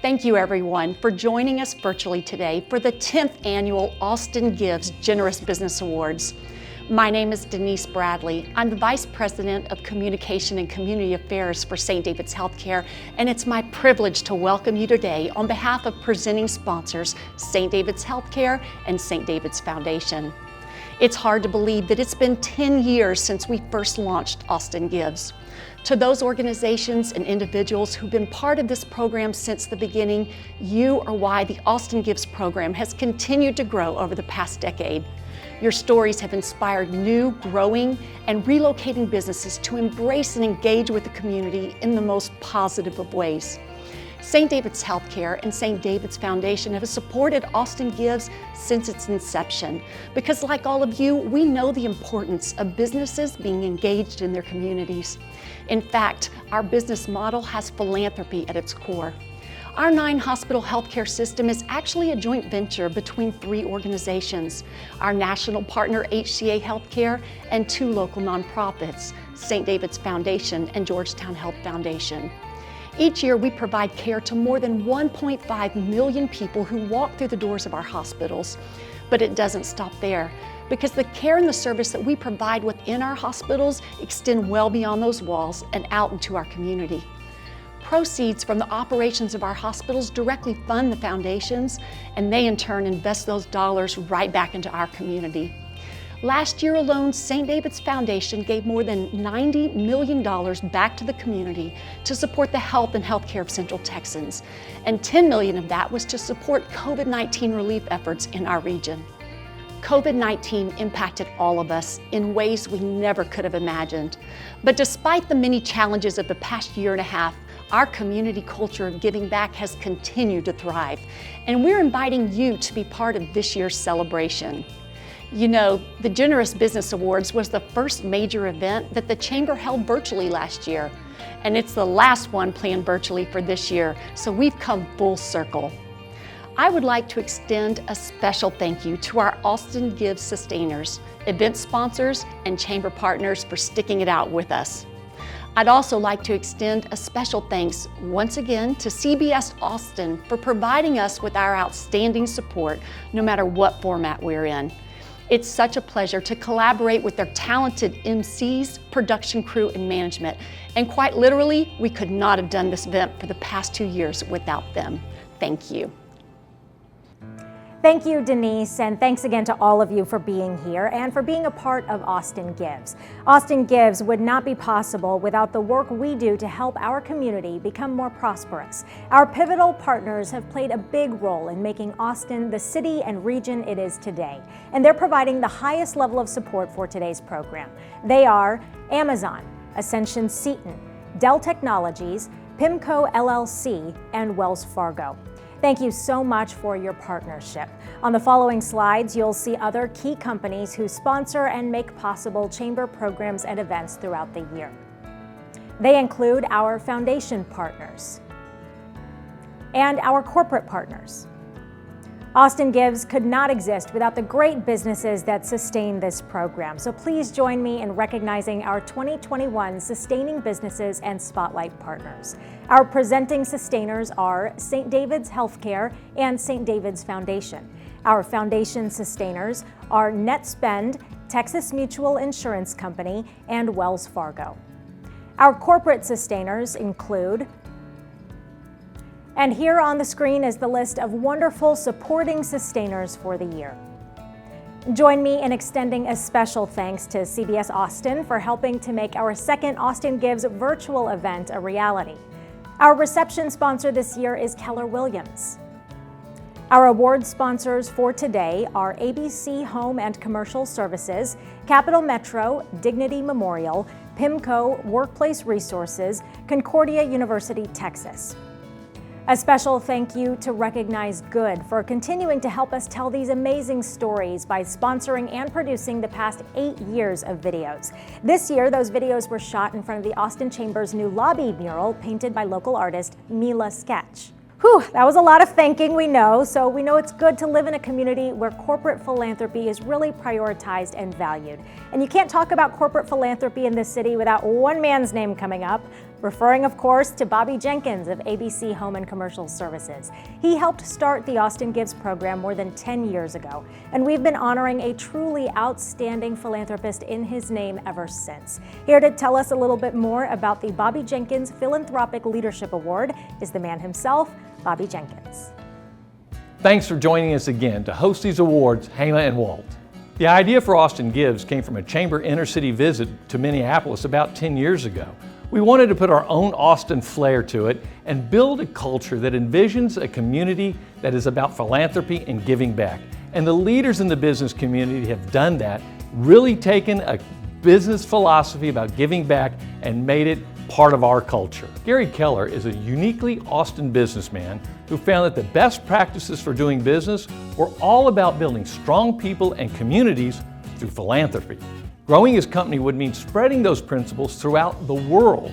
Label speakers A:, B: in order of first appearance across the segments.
A: Thank you everyone for joining us virtually today for the 10th Annual Austin Gives Generous Business Awards. My name is Denise Bradley. I'm the Vice President of Communication and Community Affairs for St. David's Healthcare, and it's my privilege to welcome you today on behalf of presenting sponsors St. David's Healthcare and St. David's Foundation. It's hard to believe that it's been 10 years since we first launched Austin Gives. To those organizations and individuals who've been part of this program since the beginning, you are why the Austin Gives program has continued to grow over the past decade. Your stories have inspired new, growing, and relocating businesses to embrace and engage with the community in the most positive of ways. St. David's Healthcare and St. David's Foundation have supported Austin Gives since its inception because, like all of you, we know the importance of businesses being engaged in their communities. In fact, our business model has philanthropy at its core. Our 9-hospital healthcare system is actually a joint venture between 3 organizations, our national partner HCA Healthcare and 2 local nonprofits, St. David's Foundation and Georgetown Health Foundation. Each year, we provide care to more than 1.5 million people who walk through the doors of our hospitals. But it doesn't stop there, because the care and the service that we provide within our hospitals extend well beyond those walls and out into our community. Proceeds from the operations of our hospitals directly fund the foundations, and they in turn invest those dollars right back into our community. Last year alone, St. David's Foundation gave more than $90 million back to the community to support the health and healthcare of Central Texans, and $10 million of that was to support COVID-19 relief efforts in our region. COVID-19 impacted all of us in ways we never could have imagined. But despite the many challenges of the past year and a half, our community culture of giving back has continued to thrive, and we're inviting you to be part of this year's celebration. You know, the Generous Business Awards was the first major event that the Chamber held virtually last year, and it's the last one planned virtually for this year, so we've come full circle. I would like to extend a special thank you to our Austin Gives sustainers, event sponsors, and Chamber partners for sticking it out with us. I'd also like to extend a special thanks once again to CBS Austin for providing us with our outstanding support no matter what format we're in. It's such a pleasure to collaborate with their talented MCs, production crew, and management. And quite literally, we could not have done this event for the past 2 years without them. Thank you.
B: Thank you, Denise, and thanks again to all of you for being here and for being a part of Austin Gives. Austin Gives would not be possible without the work we do to help our community become more prosperous. Our pivotal partners have played a big role in making Austin the city and region it is today, and they're providing the highest level of support for today's program. They are Amazon, Ascension Seton, Dell Technologies, PIMCO LLC, and Wells Fargo. Thank you so much for your partnership. On the following slides, you'll see other key companies who sponsor and make possible Chamber programs and events throughout the year. They include our foundation partners and our corporate partners. Austin Gives could not exist without the great businesses that sustain this program. So please join me in recognizing our 2021 Sustaining Businesses and Spotlight Partners. Our presenting sustainers are St. David's Healthcare and St. David's Foundation. Our foundation sustainers are NetSpend, Texas Mutual Insurance Company, and Wells Fargo. Our corporate sustainers include, and here on the screen is the list of wonderful supporting sustainers for the year. Join me in extending a special thanks to CBS Austin for helping to make our second Austin Gives virtual event a reality. Our reception sponsor this year is Keller Williams. Our award sponsors for today are ABC Home and Commercial Services, Capital Metro, Dignity Memorial, PIMCO Workplace Resources, Concordia University, Texas. A special thank you to Recognize Good for continuing to help us tell these amazing stories by sponsoring and producing the past 8 years of videos. This year, those videos were shot in front of the Austin Chamber's new lobby mural painted by local artist Mila Sketch. Whew, that was a lot of thanking, we know, so we know it's good to live in a community where corporate philanthropy is really prioritized and valued. And you can't talk about corporate philanthropy in this city without one man's name coming up, referring, of course, to Bobby Jenkins of ABC Home and Commercial Services. He helped start the Austin Gives program more than 10 years ago, and we've been honoring a truly outstanding philanthropist in his name ever since. Here to tell us a little bit more about the Bobby Jenkins Philanthropic Leadership Award is the man himself, Bobby Jenkins.
C: Thanks for joining us again to host these awards, Hema and Walt. The idea for Austin Gives came from a chamber inner-city visit to Minneapolis about 10 years ago. We wanted to put our own Austin flair to it and build a culture that envisions a community that is about philanthropy and giving back. And the leaders in the business community have done that, really taken a business philosophy about giving back and made it part of our culture. Gary Keller is a uniquely Austin businessman who found that the best practices for doing business were all about building strong people and communities through philanthropy. Growing his company would mean spreading those principles throughout the world.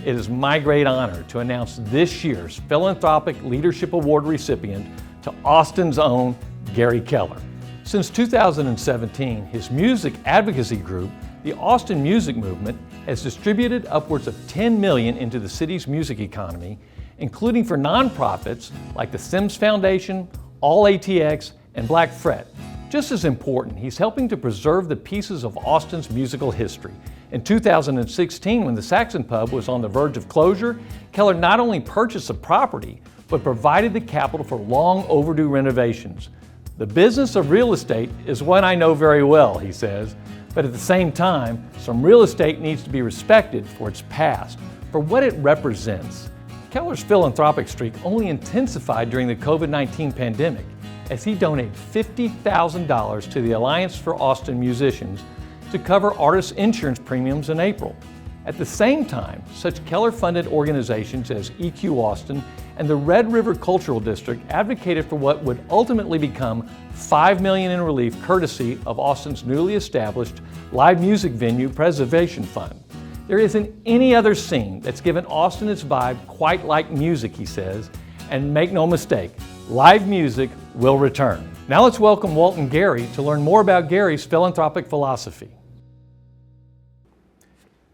C: It is my great honor to announce this year's Philanthropic Leadership Award recipient to Austin's own Gary Keller. Since 2017, his music advocacy group, the Austin Music Movement, has distributed upwards of $10 million into the city's music economy, including for nonprofits like the Sims Foundation, All ATX, and Black Fret. Just as important, he's helping to preserve the pieces of Austin's musical history. In 2016, when the Saxon Pub was on the verge of closure, Keller not only purchased the property, but provided the capital for long overdue renovations. The business of real estate is one I know very well, he says, but at the same time, some real estate needs to be respected for its past, for what it represents. Keller's philanthropic streak only intensified during the COVID-19 pandemic, as he donated $50,000 to the Alliance for Austin Musicians to cover artists' insurance premiums in April. At the same time, such Keller-funded organizations as EQ Austin and the Red River Cultural District advocated for what would ultimately become $5 million in relief courtesy of Austin's newly established live music venue preservation fund. There isn't any other scene that's given Austin its vibe quite like music, he says, and make no mistake, live music will return. Now let's welcome Walt and Gary to learn more about Gary's philanthropic philosophy.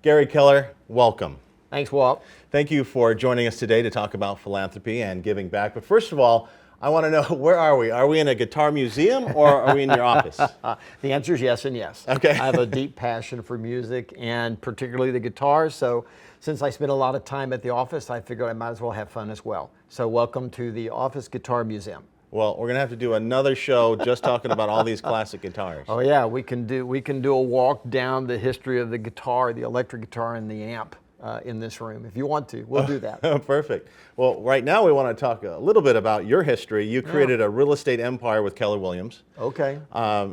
D: Gary Keller, welcome.
E: Thanks, Walt.
D: Thank you for joining us today to talk about philanthropy and giving back. But first of all, I want to know, where are we? Are we in a guitar museum or are we in your office?
E: The answer is yes and yes.
D: Okay.
E: I have a deep passion for music and particularly the guitar. So since I spend a lot of time at the office, I figured I might as well have fun as well. So welcome to the Office Guitar Museum.
D: Well, we're going to have to do another show just talking about all these classic guitars.
E: Oh yeah, we can do a walk down the history of the guitar, the electric guitar and the amp in this room. If you want to, we'll do that.
D: Perfect. Well, right now we want to talk a little bit about your history. You created a real estate empire with Keller Williams.
E: Okay.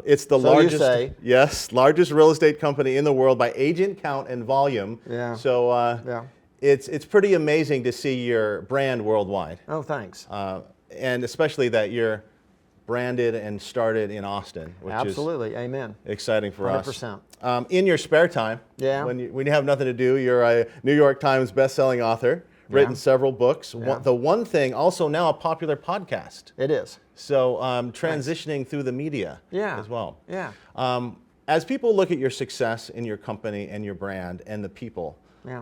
D: It's the
E: So
D: largest,
E: you say.
D: Yes, largest real estate company in the world by agent count and volume.
E: Yeah.
D: So
E: Yeah.
D: it's pretty amazing to see your brand worldwide.
E: Oh, thanks.
D: And especially that you're branded and started in Austin, which
E: Absolutely. Amen.
D: is exciting for
E: 100%.
D: us. In your spare time,
E: Yeah.
D: when you have nothing to do, you're a New York Times best-selling author, written several books.
E: Yeah.
D: The One Thing, also now a popular podcast.
E: It is.
D: So transitioning through the media as well.
E: Yeah.
D: As people look at your success in your company and your brand and the people,
E: Yeah.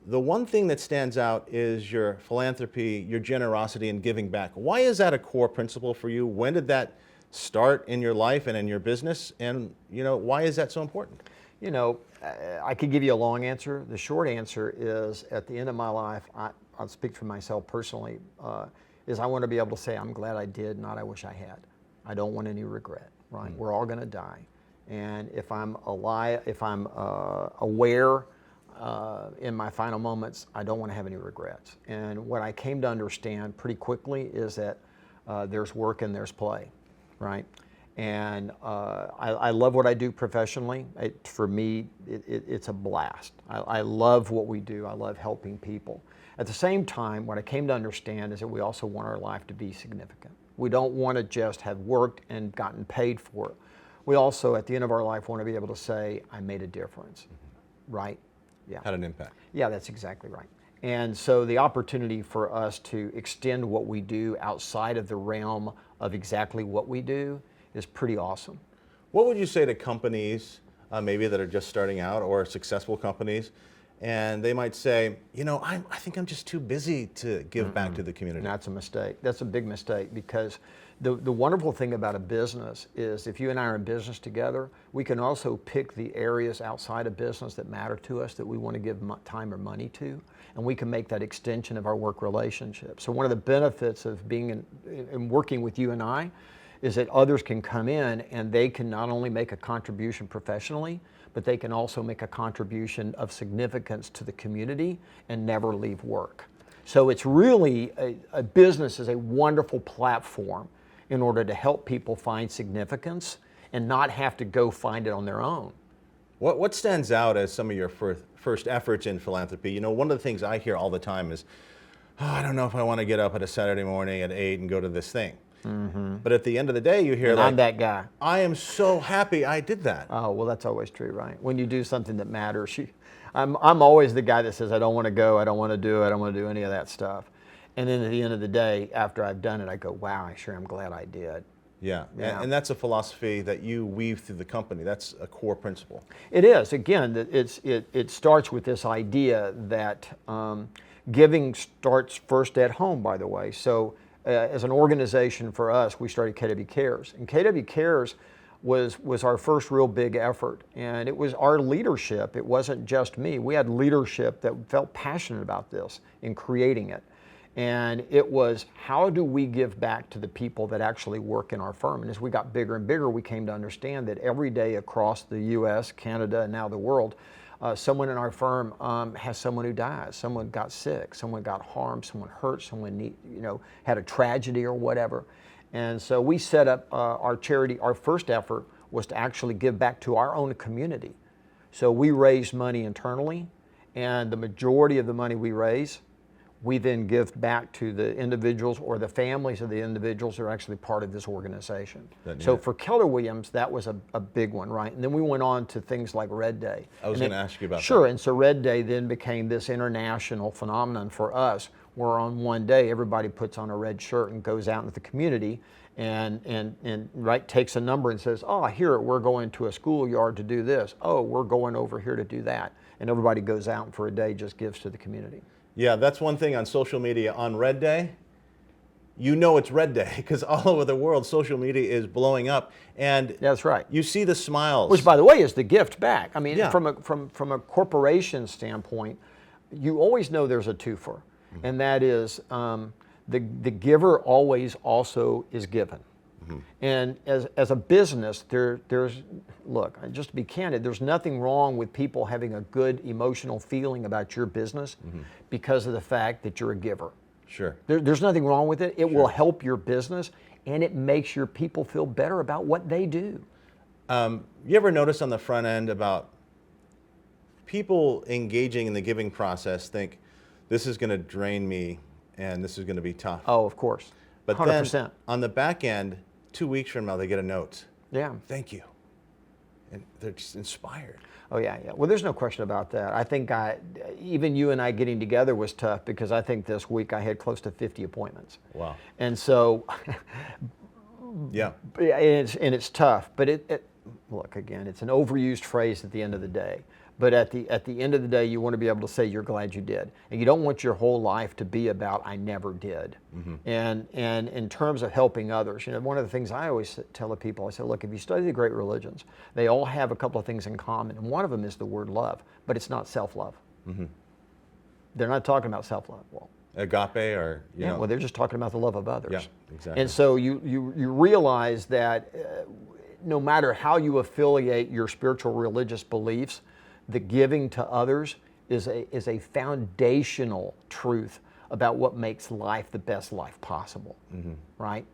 D: the one thing that stands out is your philanthropy, your generosity, and giving back. Why is that a core principle for you? When did that start in your life and in your business? And why is that so important?
E: You know, I could give you a long answer. The short answer is, at the end of my life, I'll speak for myself personally, is I want to be able to say, I'm glad I did, not I wish I had. I don't want any regret, right? We're all going to die. And if I'm alive, if I'm aware in my final moments, I don't want to have any regrets. And what I came to understand pretty quickly is that there's work and there's play, right? And I love what I do professionally. For me, it's a blast. I love what we do. I love helping people. At the same time, what I came to understand is that we also want our life to be significant. We don't want to just have worked and gotten paid for it. We also, at the end of our life, want to be able to say, I made a difference, right? Yeah.
D: Had an impact.
E: Yeah, that's exactly right. And so the opportunity for us to extend what we do outside of the realm of exactly what we do is pretty awesome.
D: What would you say to companies maybe that are just starting out, or successful companies, and they might say, I think I'm just too busy to give back to the community?
E: And that's a mistake. That's a big mistake, because the wonderful thing about a business is, if you and I are in business together, we can also pick the areas outside of business that matter to us, that we want to give time or money to, and we can make that extension of our work relationship. So one of the benefits of being and working with you and I is that others can come in and they can not only make a contribution professionally, but they can also make a contribution of significance to the community and never leave work. So it's really, a business is a wonderful platform in order to help people find significance and not have to go find it on their own.
D: What stands out as some of your first efforts in philanthropy? You know, one of the things I hear all the time is, oh, I don't know if I want to get up at a Saturday morning at 8 and go to this thing. But at the end of the day, you hear
E: And
D: like,
E: I'm that guy.
D: I am so happy I did that.
E: Oh, well, that's always true, right? When you do something that matters, I'm always the guy that says, I don't want to go, I don't want to do it, I don't want to do any of that stuff. And then at the end of the day, after I've done it, I go, wow, I sure am glad I did.
D: Yeah,
E: Yeah.
D: And that's a philosophy that you weave through the company. That's a core principle.
E: It is. Again, it starts with this idea that giving starts first at home, by the way. So as an organization for us, we started KW Cares. And KW Cares was our first real big effort. And it was our leadership. It wasn't just me. We had leadership that felt passionate about this in creating it. And it was, how do we give back to the people that actually work in our firm? And as we got bigger and bigger, we came to understand that every day across the US, Canada, and now the world, someone in our firm has someone who dies, someone got sick, someone got harmed, someone hurt, someone had a tragedy or whatever. And so we set up our charity. Our first effort was to actually give back to our own community. So we raised money internally, and the majority of the money we raise, we then give back to the individuals or the families of the individuals who are actually part of this organization. So for Keller Williams, that was a big one, right? And then we went on to things like Red Day.
D: I was going to ask you about that.
E: Sure, and so Red Day then became this international phenomenon for us, where on one day everybody puts on a red shirt and goes out into the community and right, takes a number and says, oh, here, we're going to a schoolyard to do this. Oh, we're going over here to do that. And everybody goes out and for a day just gives to the community.
D: Yeah, that's one thing on social media. On Red Day, you know it's Red Day because all over the world, social media is blowing up. And
E: that's right.
D: You see the smiles.
E: Which, by the way, is the gift back. I mean,
D: Yeah.
E: from a corporation standpoint, you always know there's a twofer. And that is the giver always also is given. And as a business, there's, look, just to be candid, there's nothing wrong with people having a good emotional feeling about your business because of the fact that you're a giver.
D: Sure.
E: There's nothing wrong with it. It will help your business, and it makes your people feel better about what they do.
D: You ever notice on the front end about people engaging in the giving process think, this is going to drain me and this is going to be tough.
E: Oh, of course.
D: But
E: 100%.
D: then on the back end, 2 weeks from now, they get a note.
E: Yeah.
D: Thank you. And they're just inspired.
E: Oh, yeah, yeah. Well, there's no question about that. I think even you and I getting together was tough because I think this week I had close to 50 appointments.
D: Wow.
E: And so,
D: Yeah.
E: and it's tough. But look, again, it's an overused phrase at the end of the day. But at the end of the day, you want to be able to say you're glad you did. And you don't want your whole life to be about I never did. And in terms of helping others, one of the things I always tell the people, I say, look, if you study the great religions, they all have a couple of things in common. And one of them is the word love, but it's not self-love. They're not talking about self-love. Well,
D: Agape or, you know.
E: well, they're just talking about the love of others.
D: Yeah, exactly.
E: And so you realize that no matter how you affiliate your spiritual religious beliefs, the giving to others is a foundational truth about what makes life the best life possible, right?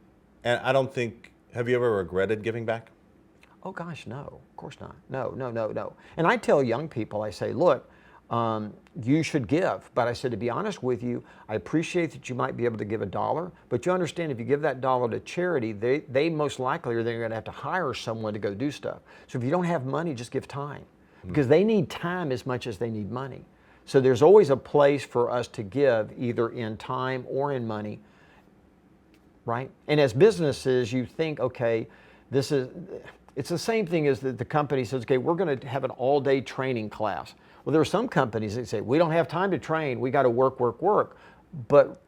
D: And I don't think, have you ever regretted giving back?
E: Oh gosh, no, of course not. No. And I tell young people, I say, look, you should give. But I said, to be honest with you, I appreciate that you might be able to give $1, but you understand if you give that $1 to charity, they most likely are going to have to hire someone to go do stuff. So if you don't have money, just give time. Because they need time as much as they need money. So there's always a place for us to give, either in time or in money, right? And as businesses, you think, okay, it's the same thing as the company says, okay, we're going to have an all-day training class. Well, there are some companies that say, we don't have time to train, we got to work. But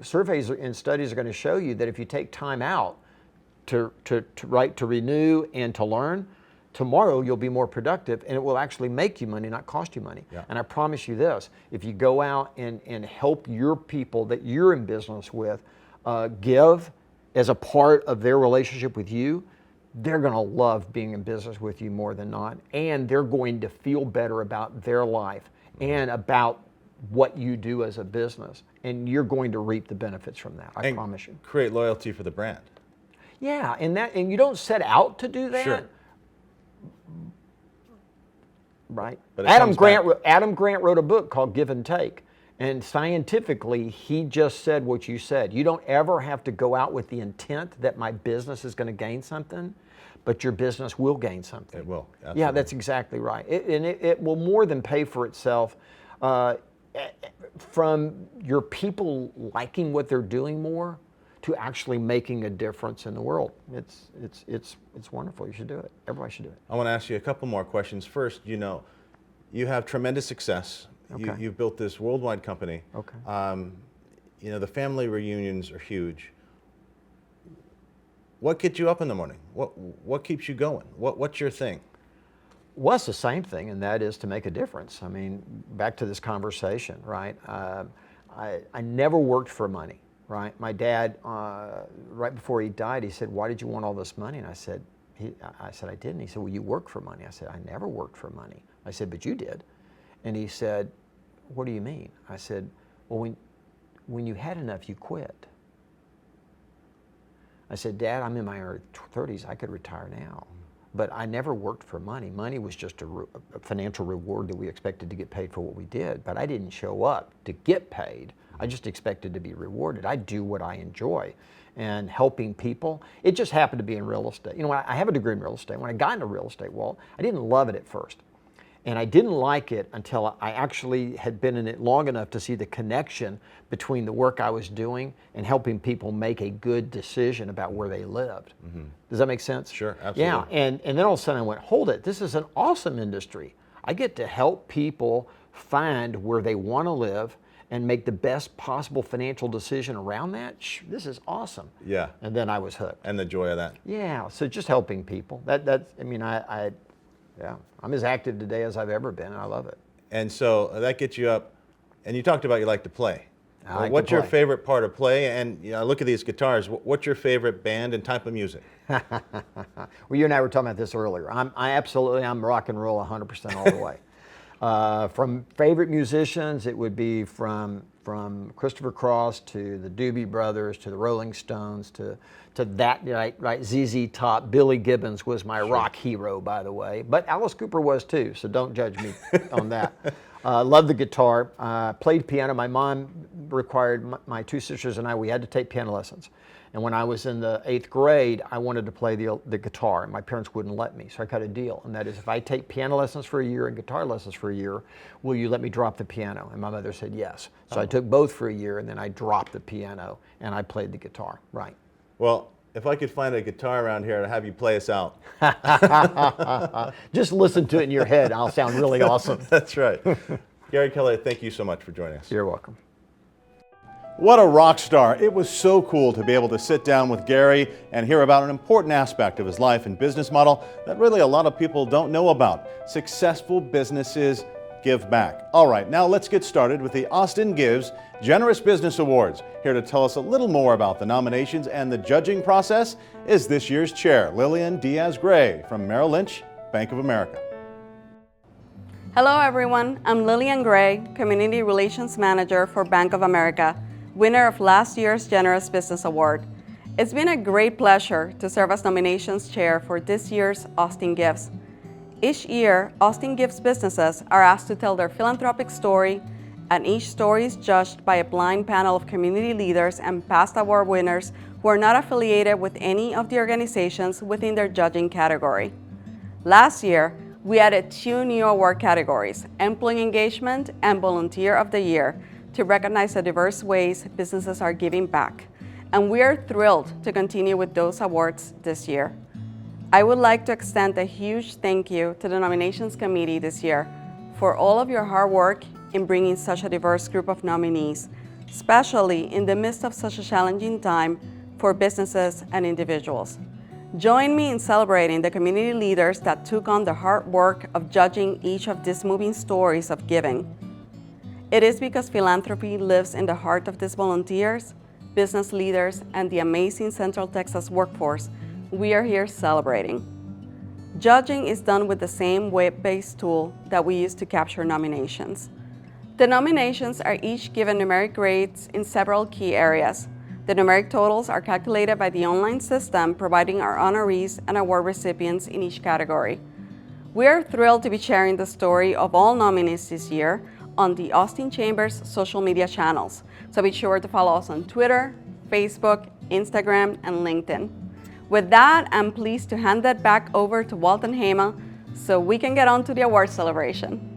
E: surveys and studies are going to show you that if you take time out to renew and to learn, tomorrow you'll be more productive, and it will actually make you money, not cost you money.
D: Yeah.
E: And I promise you this, if you go out and help your people that you're in business with give as a part of their relationship with you, they're going to love being in business with you more than not, and they're going to feel better about their life and about what you do as a business, and you're going to reap the benefits from that. I promise you.
D: Create loyalty for the brand.
E: Yeah, and you don't set out to do that.
D: Sure.
E: Right.
D: But
E: Adam Grant wrote a book called Give and Take, and scientifically, he just said what you said. You don't ever have to go out with the intent that my business is going to gain something, but your business will gain something.
D: It will. Absolutely.
E: Yeah, that's exactly right. It will more than pay for itself. From your people liking what they're doing more to actually making a difference in the world. It's wonderful. You should do it. Everybody should do it.
D: I want to ask you a couple more questions. First, you have tremendous success.
E: Okay.
D: You've built this worldwide company.
E: Okay.
D: The family reunions are huge. What gets you up in the morning? What keeps you going? What's your thing?
E: Well, it's the same thing, and that is to make a difference. I mean, back to this conversation, right? I never worked for money, right? My dad, right before he died, he said, "Why did you want all this money?" And I said, "I didn't." He said, "Well, you work for money." I said, "I never worked for money." I said, "But you did." And he said, "What do you mean?" I said, "Well, when you had enough, you quit." I said, "Dad, I'm in my early 30s. I could retire now." But I never worked for money. Money was just a financial reward that we expected to get paid for what we did. But I didn't show up to get paid. I just expected to be rewarded. I do what I enjoy. And helping people, it just happened to be in real estate. I have a degree in real estate. When I got into real estate, well, I didn't love it at first. And I didn't like it until I actually had been in it long enough to see the connection between the work I was doing and helping people make a good decision about where they lived. Mm-hmm. Does that make sense?
D: Sure, absolutely.
E: Yeah, and then all of a sudden I went, hold it, this is an awesome industry. I get to help people find where they want to live and make the best possible financial decision around that. This is awesome.
D: Yeah.
E: And then I was hooked.
D: And the joy of that.
E: Yeah, so just helping people. Yeah, I'm as active today as I've ever been, and I love it.
D: And so that gets you up, and you talked about you like to play.
E: What's
D: your favorite part of play? And look at these guitars. What's your favorite band and type of music?
E: Well, you and I were talking about this earlier. I'm rock and roll 100% all the way. From favorite musicians, it would be from Christopher Cross to the Doobie Brothers to the Rolling Stones to that, right? ZZ Top. Billy Gibbons was my rock hero, by the way. But Alice Cooper was too, so don't judge me on that. Love the guitar. Played piano. My mom required my two sisters and I, we had to take piano lessons. And when I was in the 8th grade, I wanted to play the guitar, and my parents wouldn't let me. So I cut a deal, and that is if I take piano lessons for a year and guitar lessons for a year, will you let me drop the piano? And my mother said yes. So I took both for a year, and then I dropped the piano, and I played the guitar, right.
D: Well, if I could find a guitar around here, I'd have you play us out.
E: Just listen to it in your head. I'll sound really awesome.
D: That's right. Gary Keller, thank you so much for joining us.
E: You're welcome.
D: What a rock star. It was so cool to be able to sit down with Gary and hear about an important aspect of his life and business model that really a lot of people don't know about. Successful businesses give back. All right, now let's get started with the Austin Gives Generous Business Awards. Here to tell us a little more about the nominations and the judging process is this year's chair, Lillian Diaz-Gray from Merrill Lynch, Bank of America.
F: Hello everyone, I'm Lillian Gray, Community Relations Manager for Bank of America, winner of last year's Generous Business Award. It's been a great pleasure to serve as nominations chair for this year's Austin Gives. Each year, Austin Gives businesses are asked to tell their philanthropic story, and each story is judged by a blind panel of community leaders and past award winners who are not affiliated with any of the organizations within their judging category. Last year, we added 2 new award categories, Employee Engagement and Volunteer of the Year, to recognize the diverse ways businesses are giving back. And we are thrilled to continue with those awards this year. I would like to extend a huge thank you to the nominations committee this year for all of your hard work in bringing such a diverse group of nominees, especially in the midst of such a challenging time for businesses and individuals. Join me in celebrating the community leaders that took on the hard work of judging each of these moving stories of giving. It is because philanthropy lives in the heart of these volunteers business leaders, and the amazing Central Texas workforce, we are here celebrating. Judging is done with the same web-based tool that we use to capture nominations. The nominations are each given numeric grades in several key areas. The numeric totals are calculated by the online system, providing our honorees and award recipients in each category. We are thrilled to be sharing the story of all nominees this year on the Austin Chamber's social media channels, so be sure to follow us on Twitter, Facebook, Instagram, and LinkedIn. With that, I'm pleased to hand that back over to Walton Hema so we can get on to the award celebration.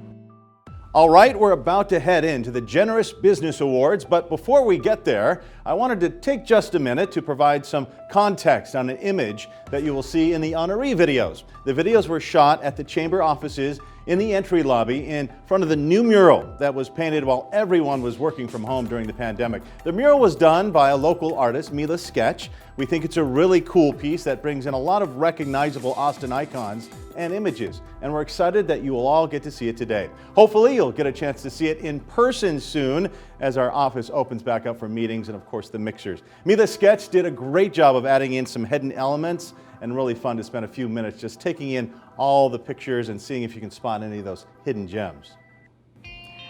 D: All right, we're about to head into the Generous Business Awards, but before we get there, I wanted to take just a minute to provide some context on an image that you will see in the honoree videos. The videos were shot at the Chamber offices in the entry lobby in front of the new mural that was painted while everyone was working from home during the pandemic. The mural was done by a local artist, Mila Sketch. We think it's a really cool piece that brings in a lot of recognizable Austin icons and images, and we're excited that you will all get to see it today. Hopefully you'll get a chance to see it in person soon as our office opens back up for meetings and of course the mixers. Mila Sketch did a great job of adding in some hidden elements, and really fun to spend a few minutes just taking in all the pictures and seeing if you can spot any of those hidden gems.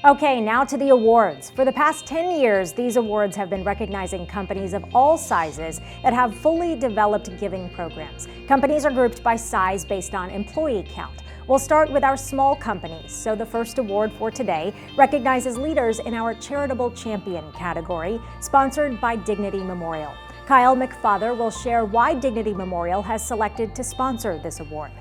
B: Okay, now to the awards. For the past 10 years, these awards have been recognizing companies of all sizes that have fully developed giving programs. Companies are grouped by size based on employee count. We'll start with our small companies. So the first award for today recognizes leaders in our Charitable Champion category, sponsored by Dignity Memorial. Kyle McFather will share why Dignity Memorial has selected to sponsor this award.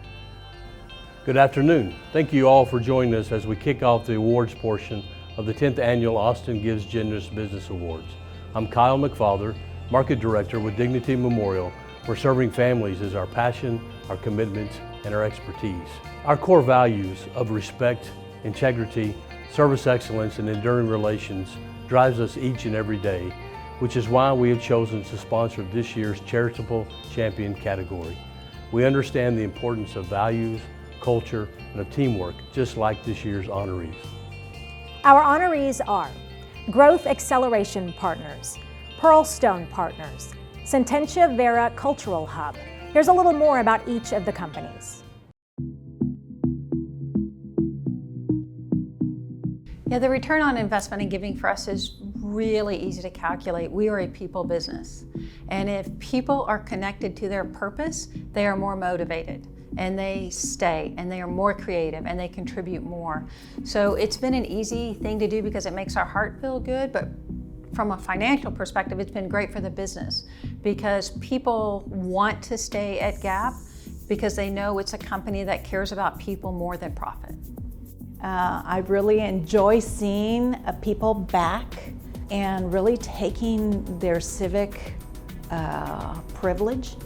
G: Good afternoon. Thank you all for joining us as we kick off the awards portion of the 10th Annual Austin Gives Generous Business Awards. I'm Kyle McFather, Market Director with Dignity Memorial, where serving families is our passion, our commitment, and our expertise. Our core values of respect, integrity, service excellence, and enduring relations drives us each and every day, which is why we have chosen to sponsor this year's Charitable Champion category. We understand the importance of values, culture, and of teamwork, just like this year's honorees.
B: Our honorees are Growth Acceleration Partners, Pearlstone Partners, Sententia Vera Cultural Hub. Here's a little more about each of the companies.
H: Yeah, the return on investment in giving for us is really easy to calculate. We are a people business. And if people are connected to their purpose, they are more motivated and they stay and they are more creative and they contribute more. So it's been an easy thing to do because it makes our heart feel good, but from a financial perspective, it's been great for the business because people want to stay at Gap because they know it's a company that cares about people more than profit.
I: I really enjoy seeing people back and really taking their civic privilege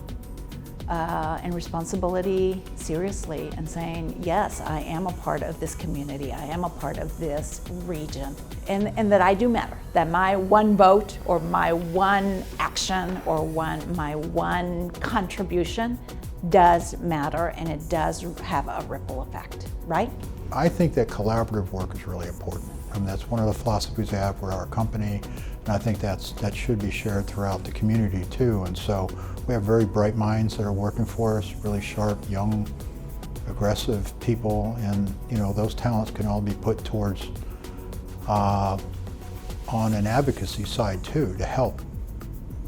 I: and responsibility seriously and saying, yes, I am a part of this community, I am a part of this region, and that I do matter, that my one vote or my one action or my one contribution does matter, and it does have a ripple effect, right?
J: I think that collaborative work is really important. I mean, that's one of the philosophies we have with our company, and I think that should be shared throughout the community too. And so we have very bright minds that are working for us, really sharp, young, aggressive people, and those talents can all be put towards on an advocacy side too, to help.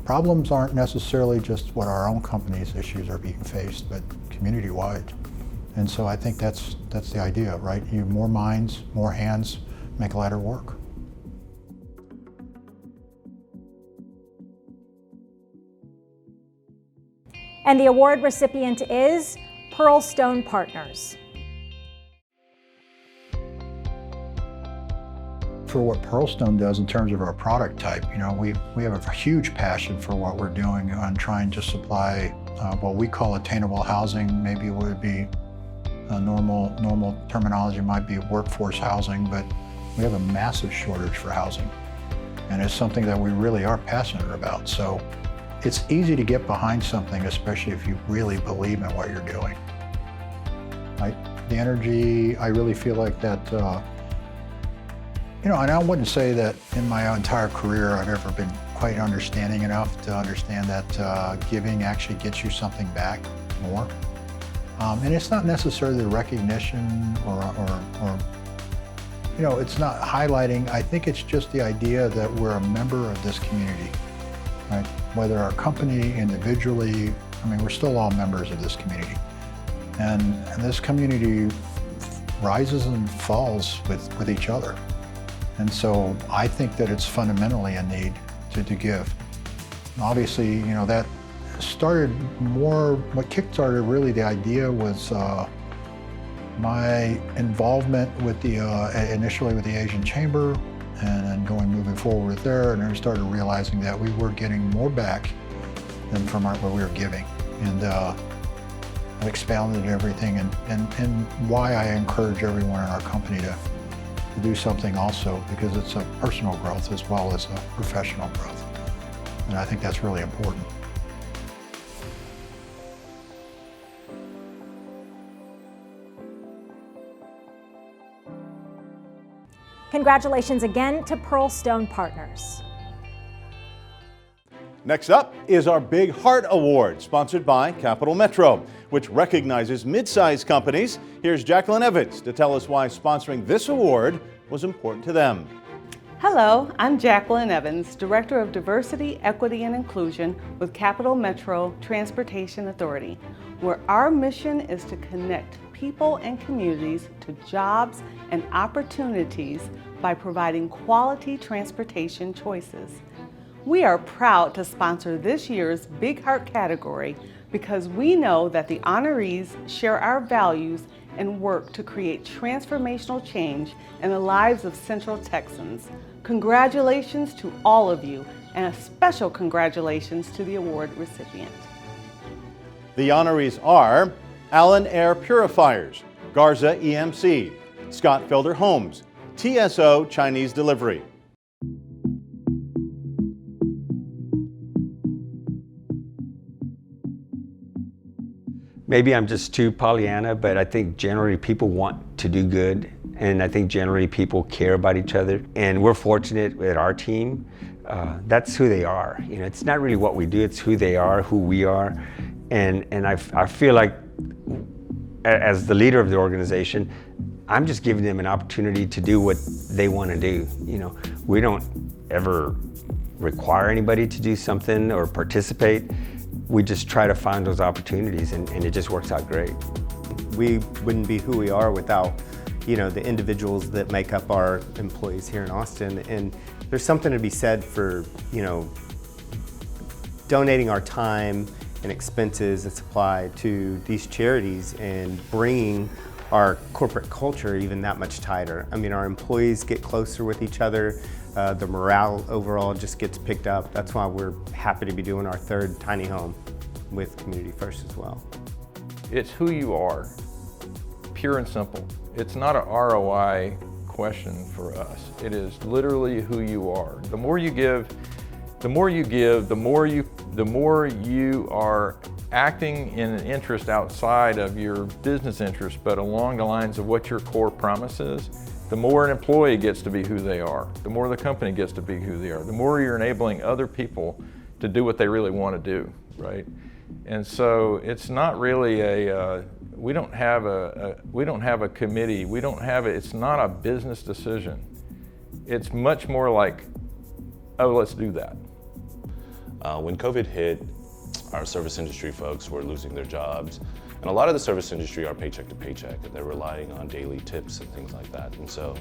J: Problems aren't necessarily just what our own company's issues are being faced, but community-wide. And so I think that's the idea, right? You more minds, more hands, make lighter work.
B: And the award recipient is Pearlstone Partners.
J: For what Pearlstone does in terms of our product type, we have a huge passion for what we're doing on trying to supply what we call attainable housing. Maybe it would be normal terminology might be workforce housing, but we have a massive shortage for housing, and it's something that we really are passionate about. So it's easy to get behind something, especially if you really believe in what you're doing. The energy, I really feel like that, and I wouldn't say that in my entire career I've ever been quite understanding enough to understand that giving actually gets you something back more. And it's not necessarily the recognition or you know, it's not highlighting. I think it's just the idea that we're a member of this community, right? Whether our company, individually, I mean, we're still all members of this community. And this community rises and falls with each other. And so I think that it's fundamentally a need to give. Obviously, you know, that started more, what kickstarted really the idea was my involvement with the, initially with the Asian Chamber, and then moving forward there, and then we started realizing that we were getting more back than from what we were giving. And I expounded everything, and why I encourage everyone in our company to do something also, because it's a personal growth as well as a professional growth. And I think that's really important.
B: Congratulations again to Pearl Stone Partners.
D: Next up is our Big Heart Award, sponsored by Capital Metro, which recognizes mid-sized companies. Here's Jacqueline Evans to tell us why sponsoring this award was important to them.
K: Hello, I'm Jacqueline Evans, Director of Diversity, Equity, and Inclusion with Capital Metro Transportation Authority, where our mission is to connect people and communities to jobs and opportunities by providing quality transportation choices. We are proud to sponsor this year's Big Heart category because we know that the honorees share our values and work to create transformational change in the lives of Central Texans. Congratulations to all of you, and a special congratulations to the award recipient.
D: The honorees are Allen Air Purifiers, Garza EMC, Scott Felder Homes, TSO Chinese Delivery.
L: Maybe I'm just too Pollyanna, but I think generally people want to do good, and I think generally people care about each other. And we're fortunate with our team. That's who they are. You know, it's not really what we do; it's who they are, who we are. And I feel like, as the leader of the organization, I'm just giving them an opportunity to do what they want to do. You know, we don't ever require anybody to do something or participate. We just try to find those opportunities, and it just works out great.
M: We wouldn't be who we are without, you know, the individuals that make up our employees here in Austin. And there's something to be said for, you know, donating our time and expenses and supply to these charities and bringing our corporate culture even that much tighter. I mean, our employees get closer with each other. The morale overall just gets picked up. That's why we're happy to be doing our third tiny home with Community First as well.
C: It's who you are, pure and simple. It's not an ROI question for us. It is literally who you are. The more you give, the more you are acting in an interest outside of your business interest, but along the lines of what your core promise is. The more an employee gets to be who they are, the more the company gets to be who they are, the more you're enabling other people to do what they really want to do, right? And so it's not really we don't have a committee, it's not a business decision. It's much more like, oh, let's do that.
N: When COVID hit, our service industry folks were losing their jobs. And a lot of the service industry are paycheck to paycheck, and they're relying on daily tips and things like that. And so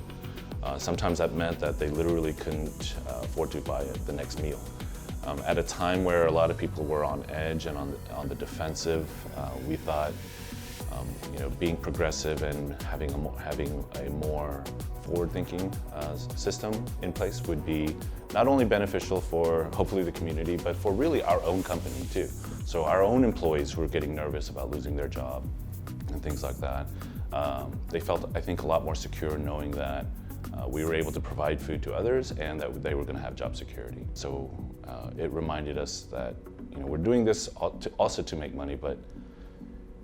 N: sometimes that meant that they literally couldn't afford to buy the next meal. At a time where a lot of people were on edge and on the defensive, we thought you know, being progressive and having a more forward-thinking system in place would be not only beneficial for hopefully the community, but for really our own company too. So our own employees who are getting nervous about losing their job and things like that, they felt, I think, a lot more secure knowing that we were able to provide food to others and that they were going to have job security. So it reminded us that, you know, we're doing this also to make money, but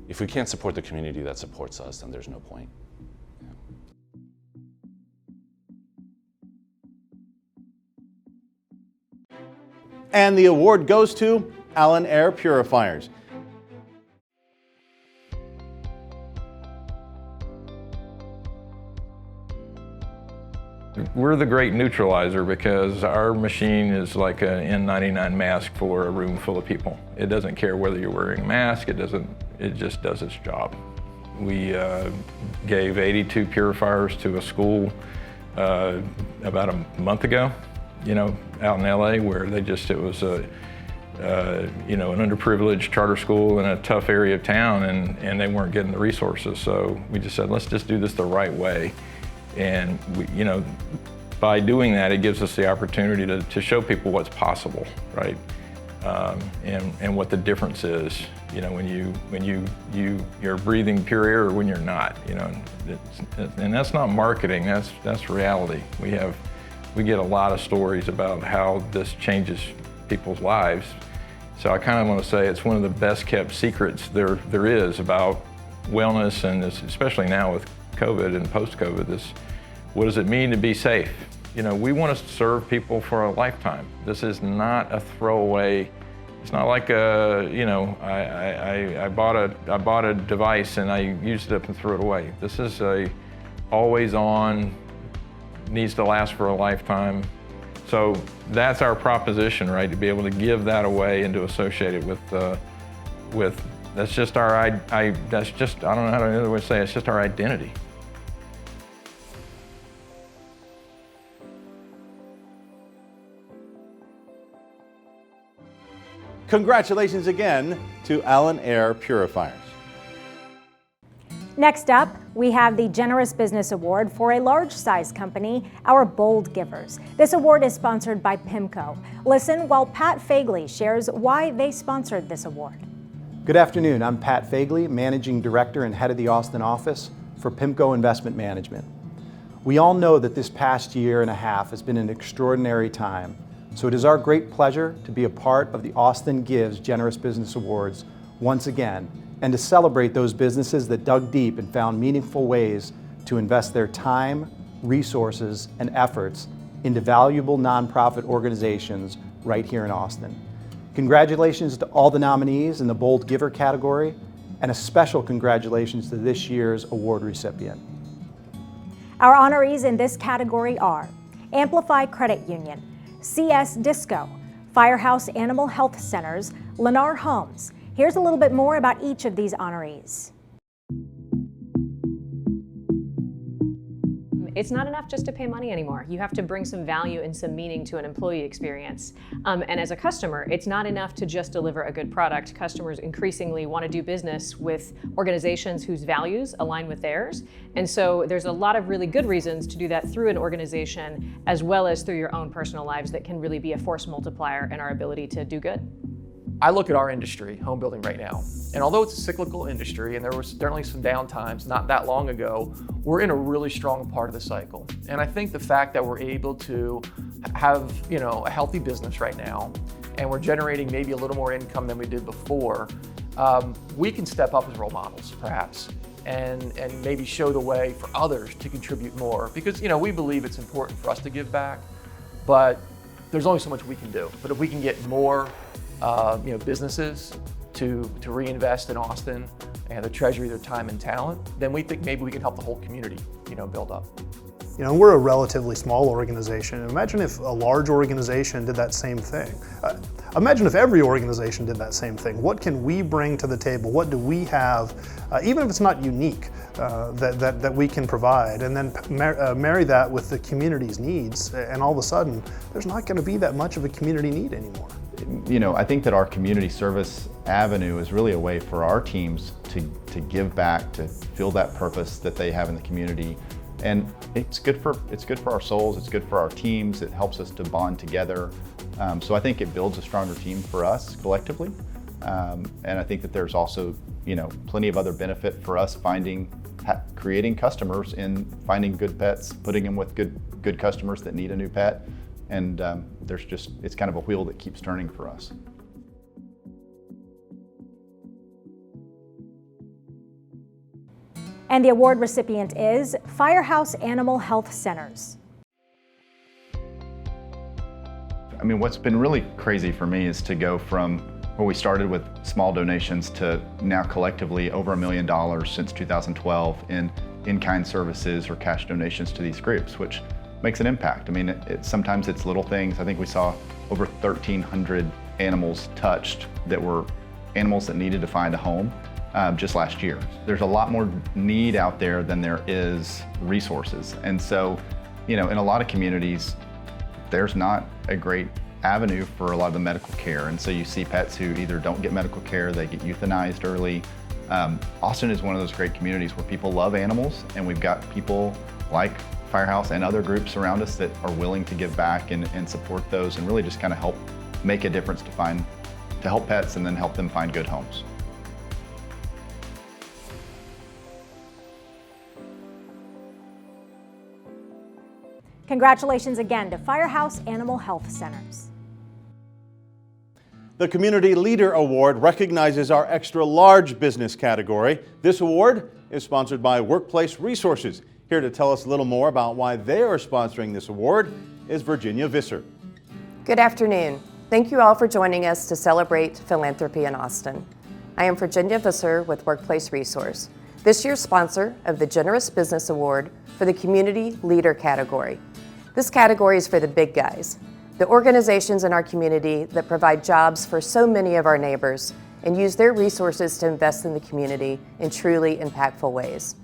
N: if we can't support the community that supports us, then there's no point.
D: And the award goes to Allen Air Purifiers.
C: We're the great neutralizer because our machine is like an N95 mask for a room full of people. It doesn't care whether you're wearing a mask, it just does its job. We gave 82 purifiers to a school about a month ago, out in LA, where it was an underprivileged charter school in a tough area of town, and they weren't getting the resources. So we just said, let's just do this the right way. And by doing that, it gives us the opportunity to show people what's possible, right? And what the difference is, when you're breathing pure air or when you're not, and that's not marketing, that's reality. We get a lot of stories about how this changes people's lives. So I kind of want to say it's one of the best kept secrets there is about wellness, and especially now with COVID and post-COVID, what does it mean to be safe? We want to serve people for a lifetime. This is not a throwaway. It's not like I bought a device and I used it up and threw it away. This is a always on, needs to last for a lifetime. So that's our proposition, right? To be able to give that away and to associate it with that's just our, I don't know how to say it, it's just our identity.
D: Congratulations again to Allen Air Purifiers.
B: Next up, we have the Generous Business Award for a large-size company, our Bold Givers. This award is sponsored by PIMCO. Listen while Pat Fagley shares why they sponsored this award.
O: Good afternoon. I'm Pat Fagley, Managing Director and Head of the Austin office for PIMCO Investment Management. We all know that this past year and a half has been an extraordinary time. So it is our great pleasure to be a part of the Austin Gives Generous Business Awards once again, and to celebrate those businesses that dug deep and found meaningful ways to invest their time, resources, and efforts into valuable nonprofit organizations right here in Austin. Congratulations to all the nominees in the Bold Giver category, and a special congratulations to this year's award recipient.
B: Our honorees in this category are Amplify Credit Union, CS Disco, Firehouse Animal Health Centers, Lennar Homes. Here's a little bit more about each of these honorees.
P: It's not enough just to pay money anymore. You have to bring some value and some meaning to an employee experience. And as a customer, it's not enough to just deliver a good product. Customers increasingly want to do business with organizations whose values align with theirs. And so there's a lot of really good reasons to do that through an organization, as well as through your own personal lives, that can really be a force multiplier in our ability to do good.
Q: I look at our industry, home building right now, and although it's a cyclical industry and there was certainly some down times not that long ago, we're in a really strong part of the cycle. And I think the fact that we're able to have, a healthy business right now, and we're generating maybe a little more income than we did before, we can step up as role models, perhaps, and maybe show the way for others to contribute more. Because, we believe it's important for us to give back, but there's only so much we can do. But if we can get more businesses to reinvest in Austin and to treasure their time and talent, then we think maybe we can help the whole community, build up.
R: We're a relatively small organization. Imagine if a large organization did that same thing. Imagine if every organization did that same thing. What can we bring to the table? What do we have, even if it's not unique, that we can provide? And then marry that with the community's needs, and all of a sudden, there's not going to be that much of a community need anymore.
S: I think that our community service avenue is really a way for our teams to give back, to feel that purpose that they have in the community. And it's good for our souls, it's good for our teams, it helps us to bond together. So I think it builds a stronger team for us collectively. And I think that there's also, plenty of other benefit for us creating customers and finding good pets, putting them with good customers that need a new pet. And it's kind of a wheel that keeps turning for us.
B: And the award recipient is Firehouse Animal Health Centers.
S: I mean, what's been really crazy for me is to go from where we started with small donations to now collectively over $1 million since 2012 in-kind services or cash donations to these groups, which makes an impact. I mean, sometimes it's little things. I think we saw over 1,300 animals touched that were animals that needed to find a home just last year. There's a lot more need out there than there is resources. And so, in a lot of communities, there's not a great avenue for a lot of the medical care. And so you see pets who either don't get medical care, they get euthanized early. Austin is one of those great communities where people love animals, and we've got people like Firehouse and other groups around us that are willing to give back and support those and really just kind of help make a difference to help pets and then help them find good homes.
B: Congratulations again to Firehouse Animal Health Centers.
D: The Community Leader Award recognizes our extra large business category. This award is sponsored by Workplace Resources. Here to tell us a little more about why they are sponsoring this award is Virginia Visser.
T: Good afternoon. Thank you all for joining us to celebrate philanthropy in Austin. I am Virginia Visser with Workplace Resource, this year's sponsor of the Generous Business Award for the Community Leader category. This category is for the big guys, the organizations in our community that provide jobs for so many of our neighbors and use their resources to invest in the community in truly impactful ways.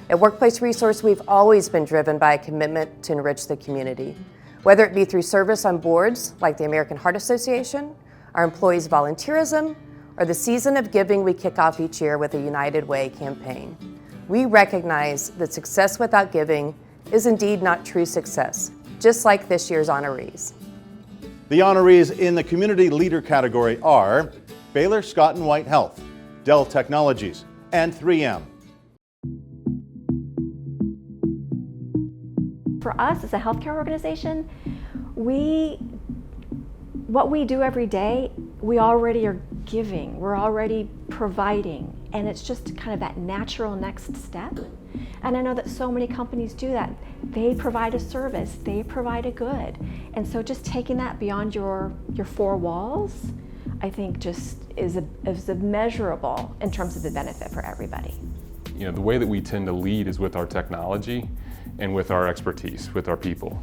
T: At Workplace Resource, we've always been driven by a commitment to enrich the community, whether it be through service on boards like the American Heart Association, our employees' volunteerism, or the season of giving we kick off each year with a United Way campaign. We recognize that success without giving is indeed not true success, just like this year's honorees.
D: The honorees in the Community Leader category are Baylor Scott & White Health, Dell Technologies, and 3M.
U: For us as a healthcare organization, what we do every day, we already are giving, we're already providing, and it's just kind of that natural next step. And I know that so many companies do that. They provide a service, they provide a good. And so just taking that beyond your four walls, I think just is immeasurable in terms of the benefit for everybody.
V: The way that we tend to lead is with our technology and with our expertise, with our people.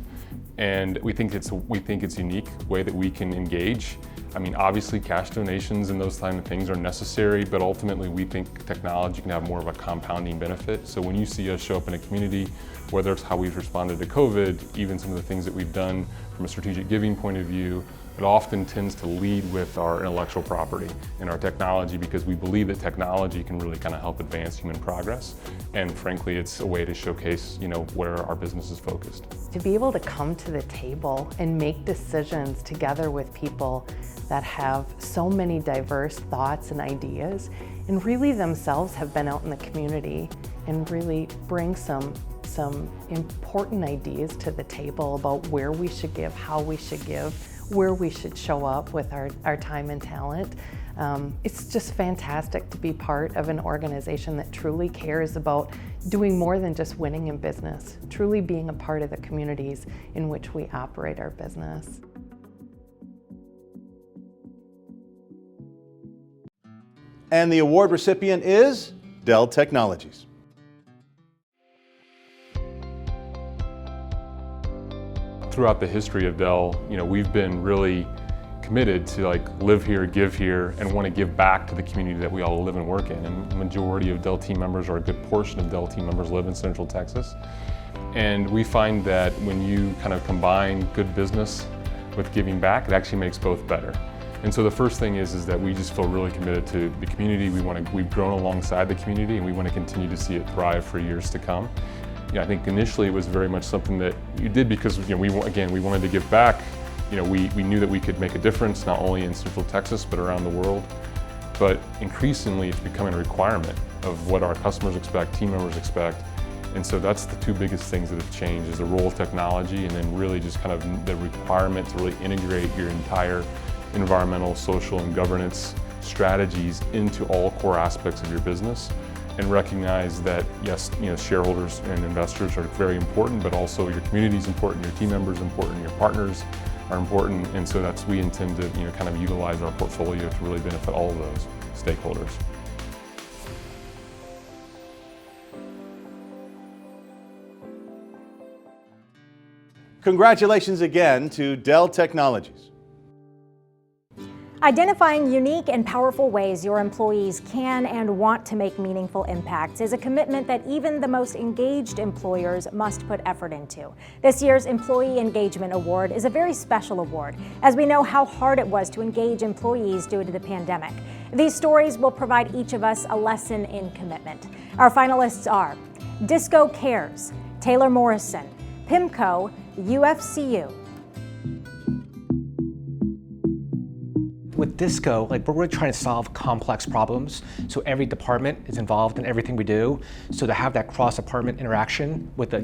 V: And we think it's a unique way that we can engage. I mean, obviously cash donations and those kind of things are necessary, but ultimately we think technology can have more of a compounding benefit. So when you see us show up in a community, whether it's how we've responded to COVID, even some of the things that we've done from a strategic giving point of view, it often tends to lead with our intellectual property and our technology, because we believe that technology can really kind of help advance human progress. And frankly, it's a way to showcase, where our business is focused.
W: To be able to come to the table and make decisions together with people that have so many diverse thoughts and ideas, and really themselves have been out in the community and really bring some important ideas to the table about where we should give, how we should give, where we should show up with our time and talent. It's just fantastic to be part of an organization that truly cares about doing more than just winning in business, truly being a part of the communities in which we operate our business.
D: And the award recipient is Dell Technologies.
V: Throughout the history of Dell, we've been really committed to live here, give here, and want to give back to the community that we all live and work in. And the majority of Dell team members, or a good portion of Dell team members, live in Central Texas. And we find that when you kind of combine good business with giving back, it actually makes both better. And so the first thing is that we just feel really committed to the community. We've grown alongside the community, and we want to continue to see it thrive for years to come. I think initially it was very much something that you did because we wanted to give back. We knew that we could make a difference not only in Central Texas but around the world. But increasingly it's becoming a requirement of what our customers expect, team members expect. And so that's the two biggest things that have changed, is the role of technology, and then really just kind of the requirement to really integrate your entire environmental, social, and governance strategies into all core aspects of your business. and recognize that yes, shareholders and investors are very important, but also your community is important, your team members are important, your partners are important, and so we intend to kind of utilize our portfolio to really benefit all of those stakeholders.
D: Congratulations again to Dell Technologies.
B: Identifying unique and powerful ways your employees can and want to make meaningful impacts is a commitment that even the most engaged employers must put effort into. This year's Employee Engagement Award is a very special award, as we know how hard it was to engage employees due to the pandemic. These stories will provide each of us a lesson in commitment. Our finalists are Disco Cares, Taylor Morrison, PIMCO, UFCU.
A: With Disco, we're really trying to solve complex problems, so every department is involved in everything we do. So to have that cross-department interaction with the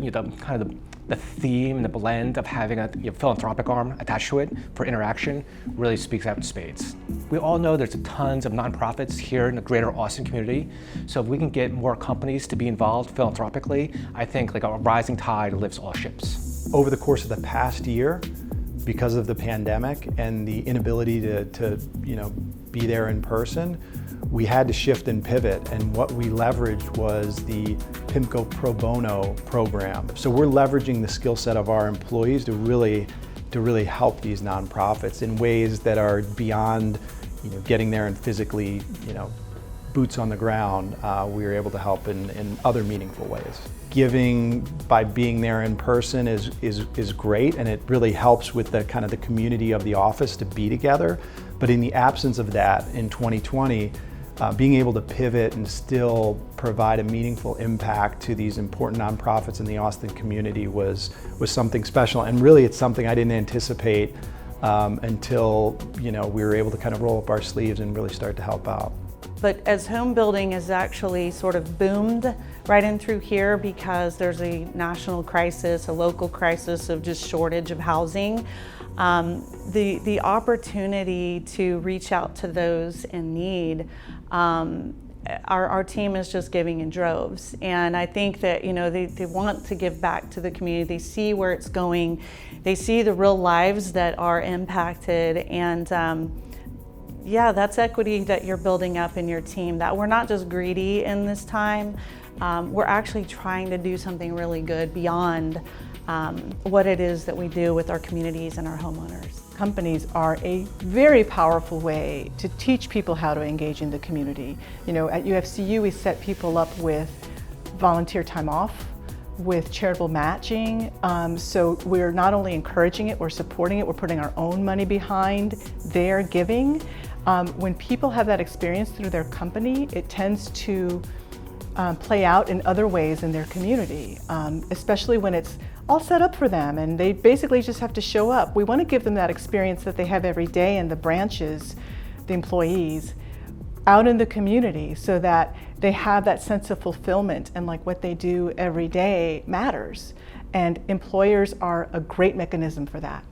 A: the theme and the blend of having a philanthropic arm attached to it for interaction really speaks out in spades. We all know there's tons of nonprofits here in the greater Austin community, so if we can get more companies to be involved philanthropically, I think a rising tide lifts all ships.
O: Over the course of the past year, because of the pandemic and the inability to be there in person, we had to shift and pivot, and what we leveraged was the PIMCO Pro Bono program. So we're leveraging the skill set of our employees to really help these nonprofits in ways that are beyond getting there and physically boots on the ground. We were able to help in other meaningful ways. Giving by being there in person is great, and it really helps with the kind of the community of the office to be together. But in the absence of that in 2020, being able to pivot and still provide a meaningful impact to these important nonprofits in the Austin community was something special. And really, it's something I didn't anticipate until we were able to kind of roll up our sleeves and really start to help out.
K: But as home building has actually sort of boomed right in through here because there's a national crisis, a local crisis of just shortage of housing, the opportunity to reach out to those in need, our team is just giving in droves. And I think that they want to give back to the community. They see where it's going. They see the real lives that are impacted, and yeah, that's equity that you're building up in your team, that we're not just greedy in this time, we're actually trying to do something really good beyond what it is that we do with our communities and our homeowners.
E: Companies are a very powerful way to teach people how to engage in the community. At UFCU, we set people up with volunteer time off, with charitable matching. So we're not only encouraging it, we're supporting it, we're putting our own money behind their giving. When people have that experience through their company, it tends to play out in other ways in their community, especially when it's all set up for them and they basically just have to show up. We want to give them that experience that they have every day in the branches, the employees, out in the community, so that they have that sense of fulfillment and what they do every day matters. And employers are a great mechanism for that.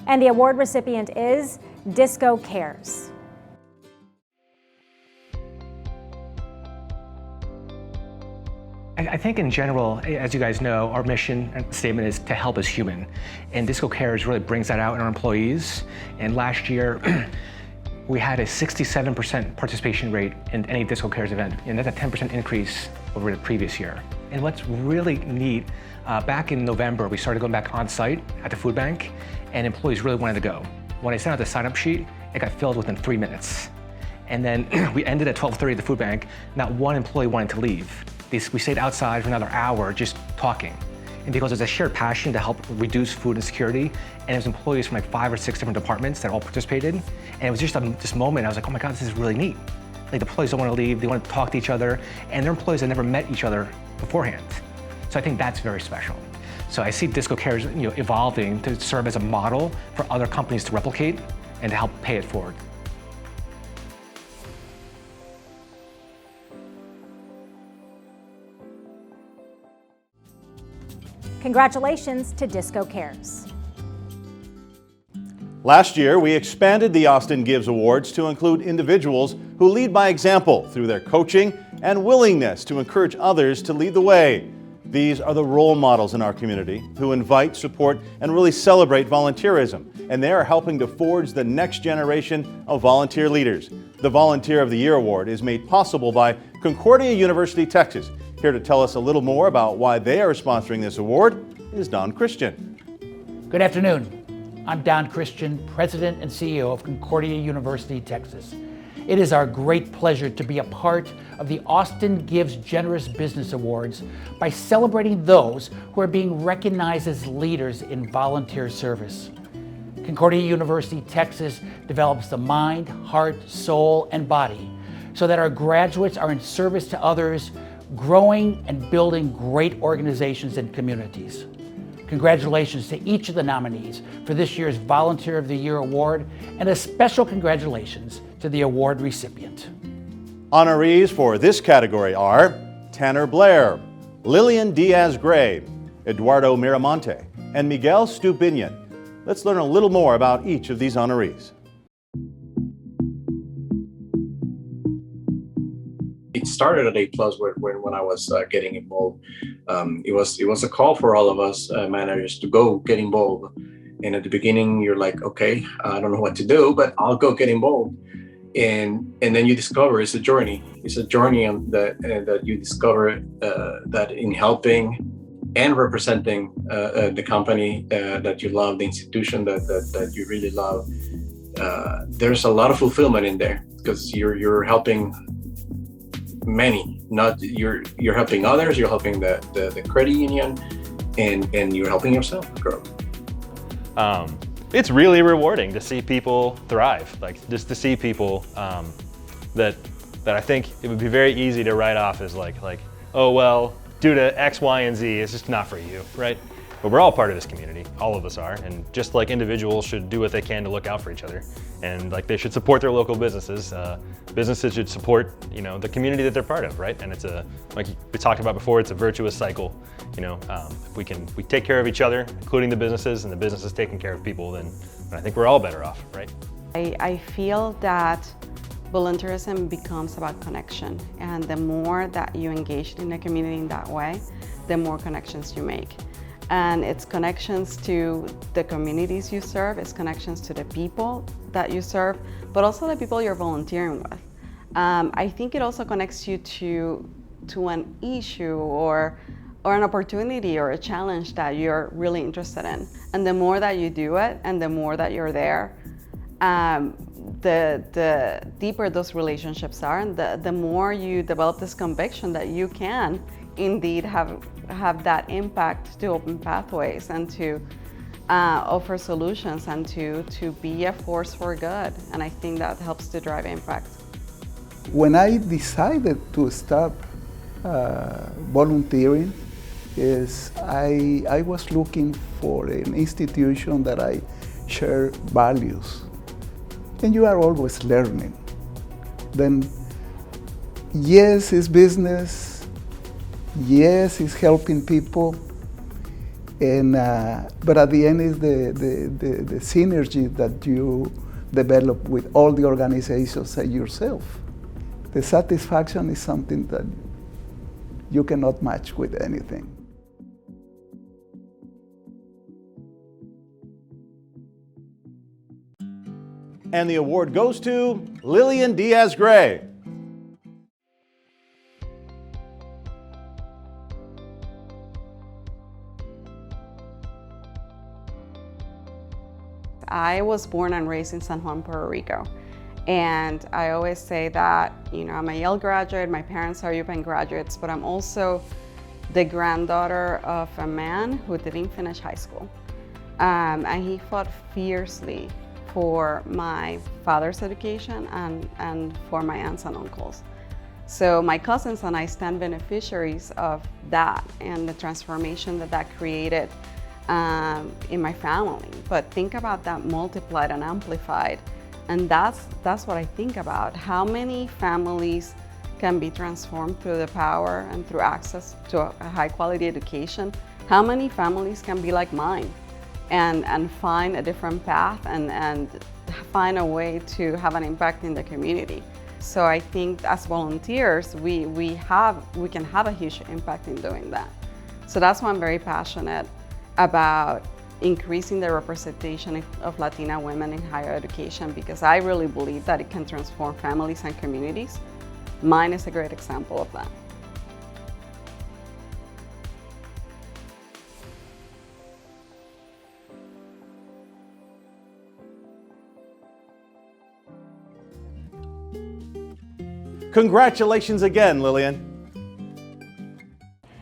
B: And the award recipient is Disco Cares.
A: I think in general, as you guys know, our mission and statement is to help as human. And Disco Cares really brings that out in our employees. And last year, we had a 67% participation rate in any Disco Cares event. And that's a 10% increase over the previous year. And what's really neat, back in November, we started going back on site at the food bank, and employees really wanted to go. When I sent out the sign-up sheet, it got filled within 3 minutes. And then we ended at 12:30 at the food bank. Not one employee wanted to leave. We stayed outside for another hour just talking. And because there's a shared passion to help reduce food insecurity, and there's employees from 5 or 6 different departments that all participated. And it was just this moment, I was like, oh my God, this is really neat. The employees don't want to leave, they want to talk to each other, and they're employees that never met each other beforehand. So I think that's very special. So I see Disco Cares evolving to serve as a model for other companies to replicate and to help pay it forward.
B: Congratulations to Disco Cares.
D: Last year, we expanded the Austin Gives Awards to include individuals who lead by example through their coaching and willingness to encourage others to lead the way. These are the role models in our community who invite, support, and really celebrate volunteerism, and they are helping to forge the next generation of volunteer leaders. The Volunteer of the Year Award is made possible by Concordia University, Texas. Here to tell us a little more about why they are sponsoring this award is Don Christian.
F: Good afternoon. I'm Don Christian, President and CEO of Concordia University, Texas. It is our great pleasure to be a part of the Austin Gives Generous Business Awards by celebrating those who are being recognized as leaders in volunteer service. Concordia University, Texas develops the mind, heart, soul, and body so that our graduates are in service to others, growing and building great organizations and communities. Congratulations to each of the nominees for this year's Volunteer of the Year Award, and a special congratulations to the award recipient.
D: Honorees for this category are Tanner Blair, Lillian Diaz-Gray, Eduardo Miramonte, and Miguel Stubinian. Let's learn a little more about each of these honorees.
G: It started at A+ when I was getting involved. It was a call for all of us managers to go get involved. And at the beginning, you're like, okay, I don't know what to do, but I'll go get involved. And then you discover it's a journey. It's a journey that you discover that in helping and representing the company that you love, the institution that you really love, there's a lot of fulfillment in there because you're helping many, not you're helping others, you're helping the credit union, and you're helping yourself grow.
H: It's really rewarding to see people thrive, like just to see people that I think it would be very easy to write off as like, oh well, due to X, Y, and Z, it's just not for you, right? But we're all part of this community, all of us are, and just like individuals should do what they can to look out for each other, and like they should support their local businesses. Businesses should support, the community that they're part of, right? And it's like we talked about before, it's a virtuous cycle. If we take care of each other, including the businesses, and the businesses taking care of people, then I think we're all better off, right?
X: I feel that volunteerism becomes about connection, and the more that you engage in the community in that way, the more connections you make. And it's connections to the communities you serve, it's connections to the people that you serve, but also the people you're volunteering with. I think it also connects you to an issue or an opportunity or a challenge that you're really interested in. And the more that you do it and the more that you're there, the deeper those relationships are, and the more you develop this conviction that you can indeed have that impact to open pathways and to offer solutions and to be a force for good. And I think that helps to drive impact.
Y: When I decided to start volunteering, I was looking for an institution that I share values. And you are always learning. Then, yes, it's business. Yes, it's helping people, and but at the end is the synergy that you develop with all the organizations and yourself. The satisfaction is something that you cannot match with anything.
D: And the award goes to Lillian Diaz-Gray.
X: I was born and raised in San Juan, Puerto Rico. And I always say that, I'm a Yale graduate, my parents are UPenn graduates, but I'm also the granddaughter of a man who didn't finish high school. And he fought fiercely for my father's education and for my aunts and uncles. So my cousins and I stand beneficiaries of that and the transformation that created in my family. But think about that multiplied and amplified, and that's what I think about. How many families can be transformed through the power and through access to a high quality education? How many families can be like mine, and find a different path and find a way to have an impact in the community. So I think as volunteers, we can have a huge impact in doing that. So that's why I'm very passionate about increasing the representation of Latina women in higher education, because I really believe that it can transform families and communities. Mine is a great example of that.
D: Congratulations again, Lillian.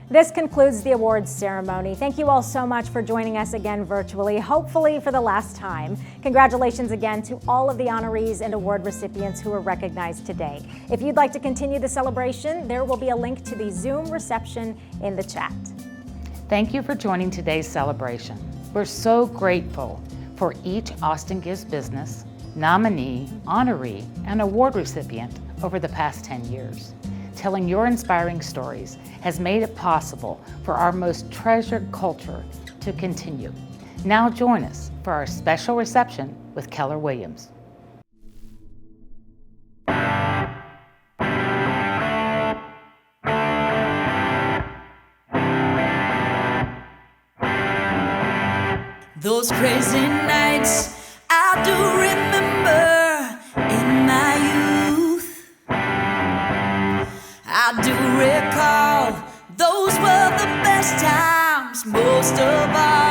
B: This concludes the awards ceremony. Thank you all so much for joining us again virtually, hopefully for the last time. Congratulations again to all of the honorees and award recipients who were recognized today. If you'd like to continue the celebration, there will be a link to the Zoom reception in the chat.
I: Thank you for joining today's celebration. We're so grateful for each Austin Gives business, nominee, honoree, and award recipient over the past 10 years. Telling your inspiring stories has made it possible for our most treasured culture to continue. Now join us for our special reception with Keller Williams.
J: Those crazy nights I do remember in my youth. I do recall those were the best times most of all.